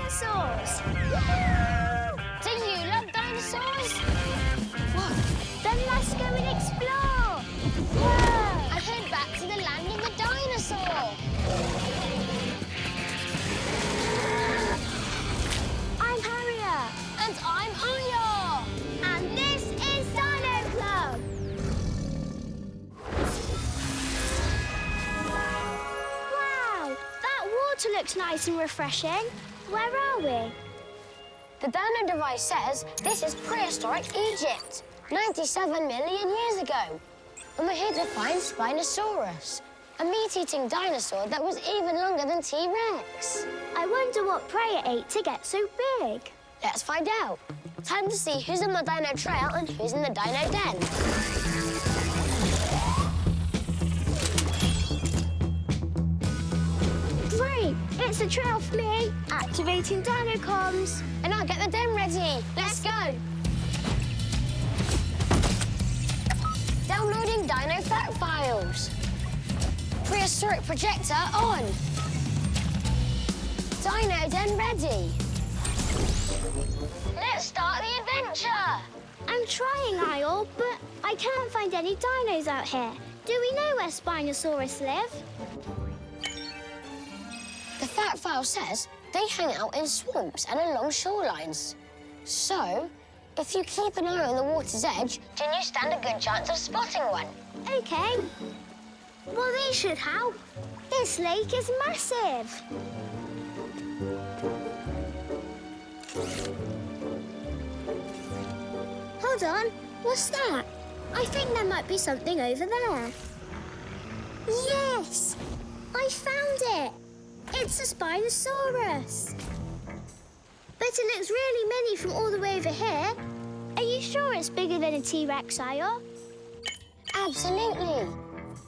dinosaurs! Do you love dinosaurs? What? Then let's go and explore! Whoa! I head back to the land of the dinosaur. I'm Harriet. And I'm Ayo. And this is Dino Club. Wow! That water looks nice and refreshing. Where are we? The Dino device says this is prehistoric Egypt, 97 million years ago. And we're here to find Spinosaurus, a meat-eating dinosaur that was even longer than T-Rex. I wonder what prey it ate to get so big. Let's find out. Time to see who's on the dino trail and who's in the dino den. Great! It's a trail for me. Activating dino comms. And I'll get the den ready. Let's go. Downloading dino fact files. Prehistoric projector on. Dino den ready. Let's start the adventure. I'm trying, Ayo, but I can't find any dinos out here. Do we know where Spinosaurus live? The fact file says they hang out in swamps and along shorelines. So, if you keep an eye on the water's edge, then you stand a good chance of spotting one. OK. Well, these should help. This lake is massive. Hold on. What's that? I think there might be something over there. Yes! I found it. It's a Spinosaurus. But it looks really mini from all the way over here. Are you sure it's bigger than a T-Rex, Ayo? Absolutely.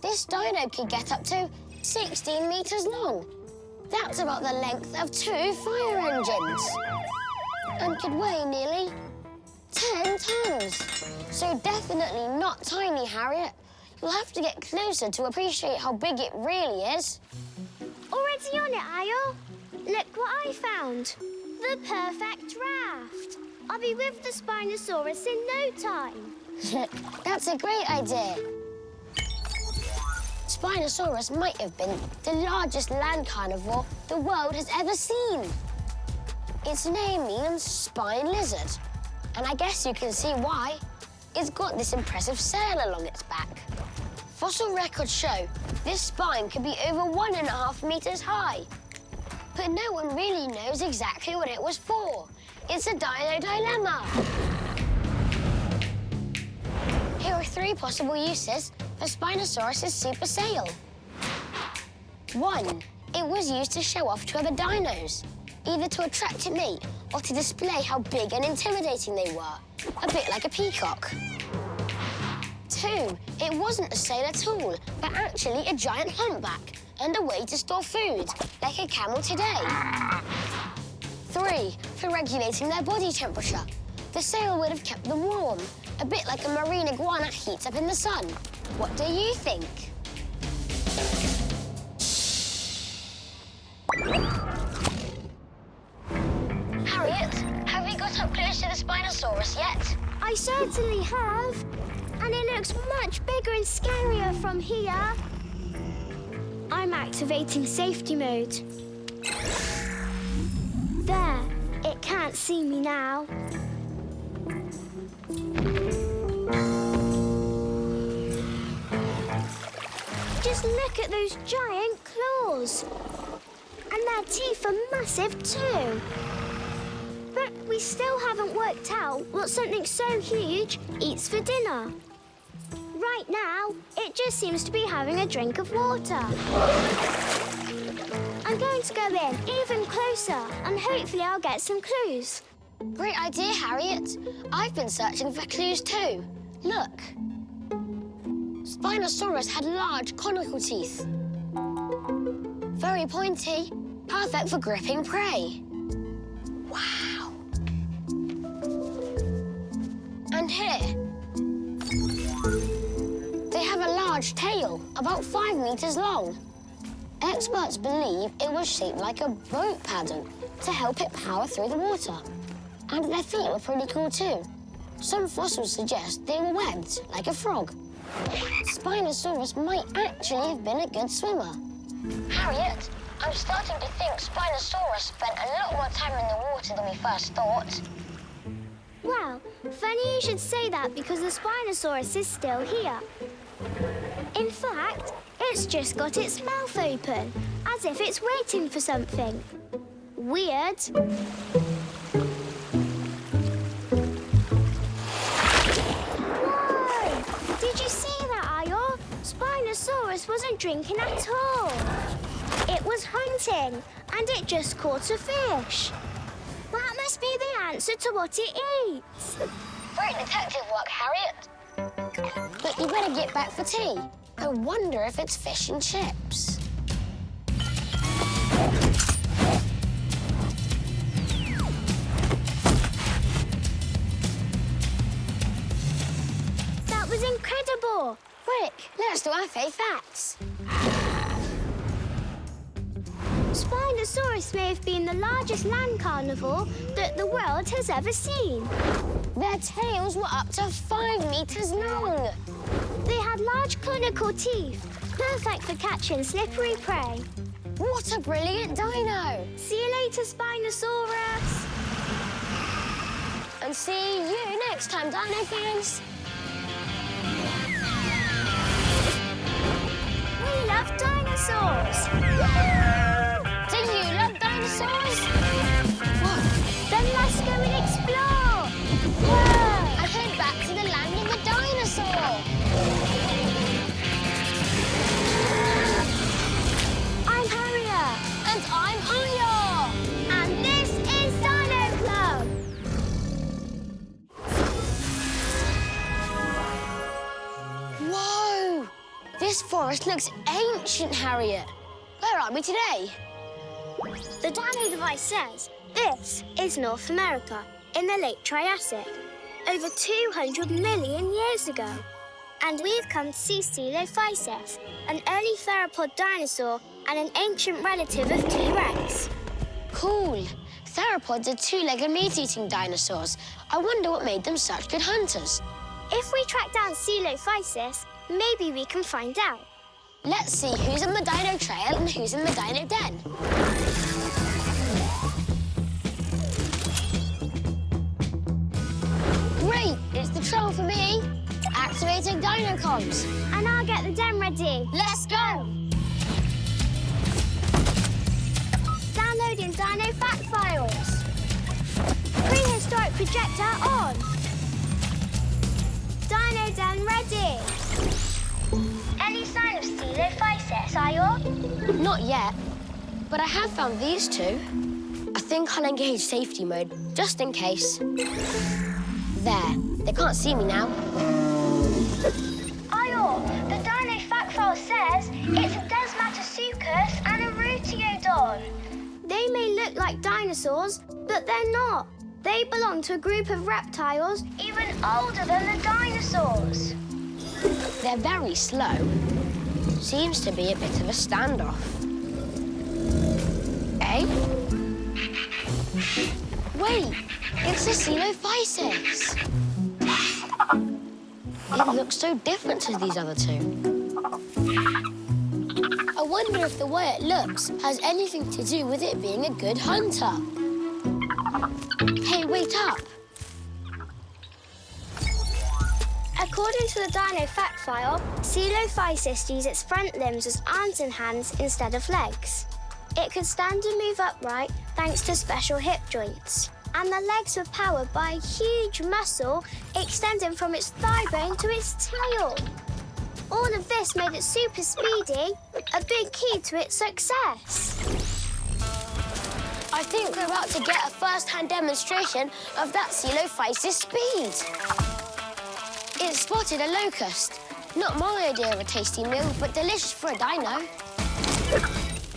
This dino could get up to 16 metres long. That's about the length of 2 fire engines. And could weigh nearly 10 tons. So definitely not tiny, Harriet. You'll have to get closer to appreciate how big it really is. Already on it, Ayo. Look what I found. The perfect raft. I'll be with the Spinosaurus in no time. That's a great idea. Spinosaurus might have been the largest land carnivore the world has ever seen. Its name means spine lizard, and I guess you can see why. It's got this impressive sail along its back. Fossil records show this spine could be over 1.5 meters high. But no one really knows exactly what it was for. It's a dino dilemma. Here are 3 possible uses for Spinosaurus' super sail. 1, it was used to show off to other dinos, either to attract a mate or to display how big and intimidating they were, a bit like a peacock. 2, it wasn't a sail at all, but actually a giant humpback and a way to store food, like a camel today. 3, for regulating their body temperature. The sail would have kept them warm, a bit like a marine iguana heats up in the sun. What do you think? Harriet, have you got up close to the Spinosaurus yet? I certainly have. And it looks much bigger and scarier from here. I'm activating safety mode. There, it can't see me now. Just look at those giant claws. And their teeth are massive too. But we still haven't worked out what something so huge eats for dinner. Right now, it just seems to be having a drink of water. I'm going to go in even closer and hopefully I'll get some clues. Great idea, Harriet. I've been searching for clues too. Look. Spinosaurus had large conical teeth. Very pointy, perfect for gripping prey. Wow. And here. They have a large tail, about 5 meters long. Experts believe it was shaped like a boat paddle, to help it power through the water. And their feet were pretty cool too. Some fossils suggest they were webbed, like a frog. Spinosaurus might actually have been a good swimmer. Harriet, I'm starting to think Spinosaurus spent a lot more time in the water than we first thought. Well, funny you should say that because the Spinosaurus is still here. In fact, it's just got its mouth open, as if it's waiting for something. Weird. Whoa! Did you see that, Ayo? Spinosaurus wasn't drinking at all. It was hunting, and it just caught a fish. That must be the answer to what it eats. Great detective work, Harriet. But you better get back for tea. I wonder if it's fish and chips. That was incredible. Quick, let's do our fave facts. Spinosaurus may have been the largest land carnivore that the world has ever seen. Their tails were up to 5 meters long. They had large conical teeth, perfect for catching slippery prey. What a brilliant dino! See you later, Spinosaurus. And see you next time, Dino fans. We love dinosaurs. Do you love dinosaurs? What? Then let's go and explore. And head back to the land of the dinosaur. I'm Harriet. And I'm Ayo. And this is Dino Club. Whoa! This forest looks ancient, Harriet. Where are we today? The Dino device says this is North America in the late Triassic, over 200 million years ago. And we've come to see Coelophysis, an early theropod dinosaur and an ancient relative of T-Rex. Cool. Theropods are two-legged meat-eating dinosaurs. I wonder what made them such good hunters. If we track down Coelophysis, maybe we can find out. Let's see who's on the dino trail and who's in the dino den. Great! It's the trail for me. Activating dino comms. And I'll get the den ready. Let's go! Downloading dino fact files. Prehistoric projector on. Dino den ready. Any sign of Coelophysis, Ayo? Not yet, but I have found these two. I think I'll engage safety mode, just in case. There, they can't see me now. Ayo, the dino fact file says it's a Desmatosuchus and a Rutiodon. They may look like dinosaurs, but they're not. They belong to a group of reptiles even older than the dinosaurs. They're very slow. Seems to be a bit of a standoff. Eh? Wait, it's a Coelophysis. It looks so different to these other two. I wonder if the way it looks has anything to do with it being a good hunter. Hey, wait up. According to the dino fact file, Coelophysis used its front limbs as arms and hands instead of legs. It could stand and move upright thanks to special hip joints. And the legs were powered by a huge muscle extending from its thigh bone to its tail. All of this made it super speedy, a big key to its success. I think we're about to get a first-hand demonstration of that Coelophysis speed. It spotted a locust. Not my idea of a tasty meal, but delicious for a dino.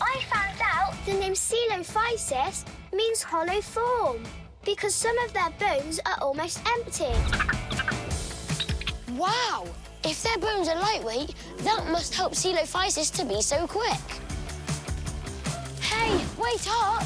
I found out the name Coelophysis means hollow form because some of their bones are almost empty. Wow! If their bones are lightweight, that must help Coelophysis to be so quick. Hey, wait up!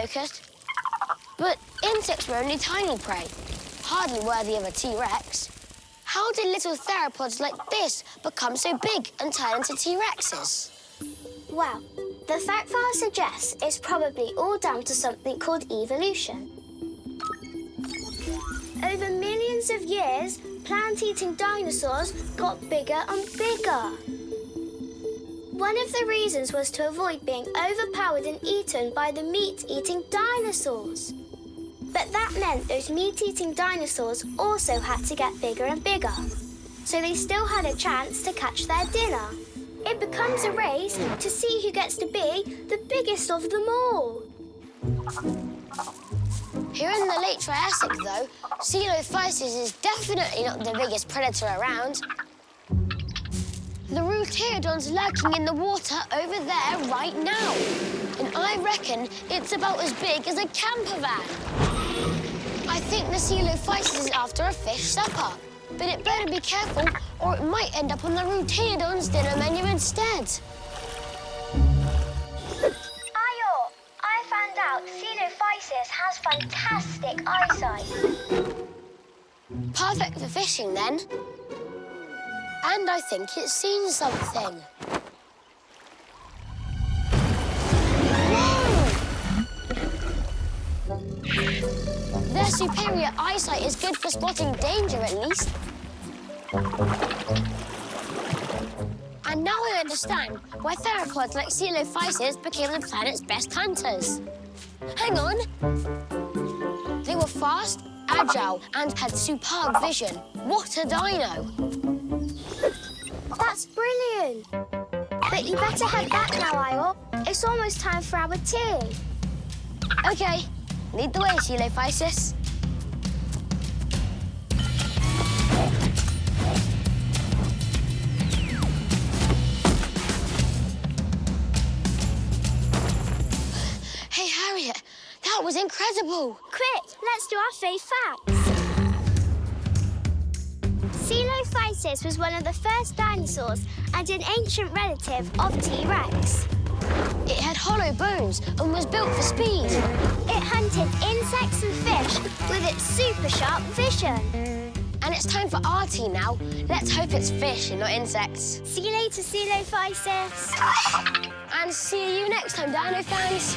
Locust. But insects were only tiny prey, hardly worthy of a T-Rex. How did little theropods like this become so big and turn into T-Rexes? Well, the fact file suggests it's probably all down to something called evolution. Over millions of years, plant-eating dinosaurs got bigger and bigger. One of the reasons was to avoid being overpowered and eaten by the meat-eating dinosaurs. But that meant those meat-eating dinosaurs also had to get bigger and bigger, so they still had a chance to catch their dinner. It becomes a race to see who gets to be the biggest of them all. Here in the late Triassic, though, Coelophysis is definitely not the biggest predator around. The Rutiliodon's lurking in the water over there right now. And I reckon it's about as big as a camper van. I think the Coelophysis is after a fish supper. But it better be careful, or it might end up on the Rutiliodon's dinner menu instead. Ayo, I found out Coelophysis has fantastic eyesight. Perfect for fishing, then. And I think it's seen something. Whoa! Their superior eyesight is good for spotting danger, at least. And now I understand why theropods like Coelophysis became the planet's best hunters. Hang on. They were fast, agile, and had superb vision. What a dino! That's brilliant. But you better head back now, Ayo. It's almost time for our tea. OK. Lead the way, Coelophysis. Hey, Harriet, that was incredible. Quick, let's do our fave facts. Coelophysis was one of the first dinosaurs and an ancient relative of T-Rex. It had hollow bones and was built for speed. It hunted insects and fish with its super sharp vision. And it's time for our tea now. Let's hope it's fish and not insects. See you later, Coelophysis. And see you next time, Dino fans.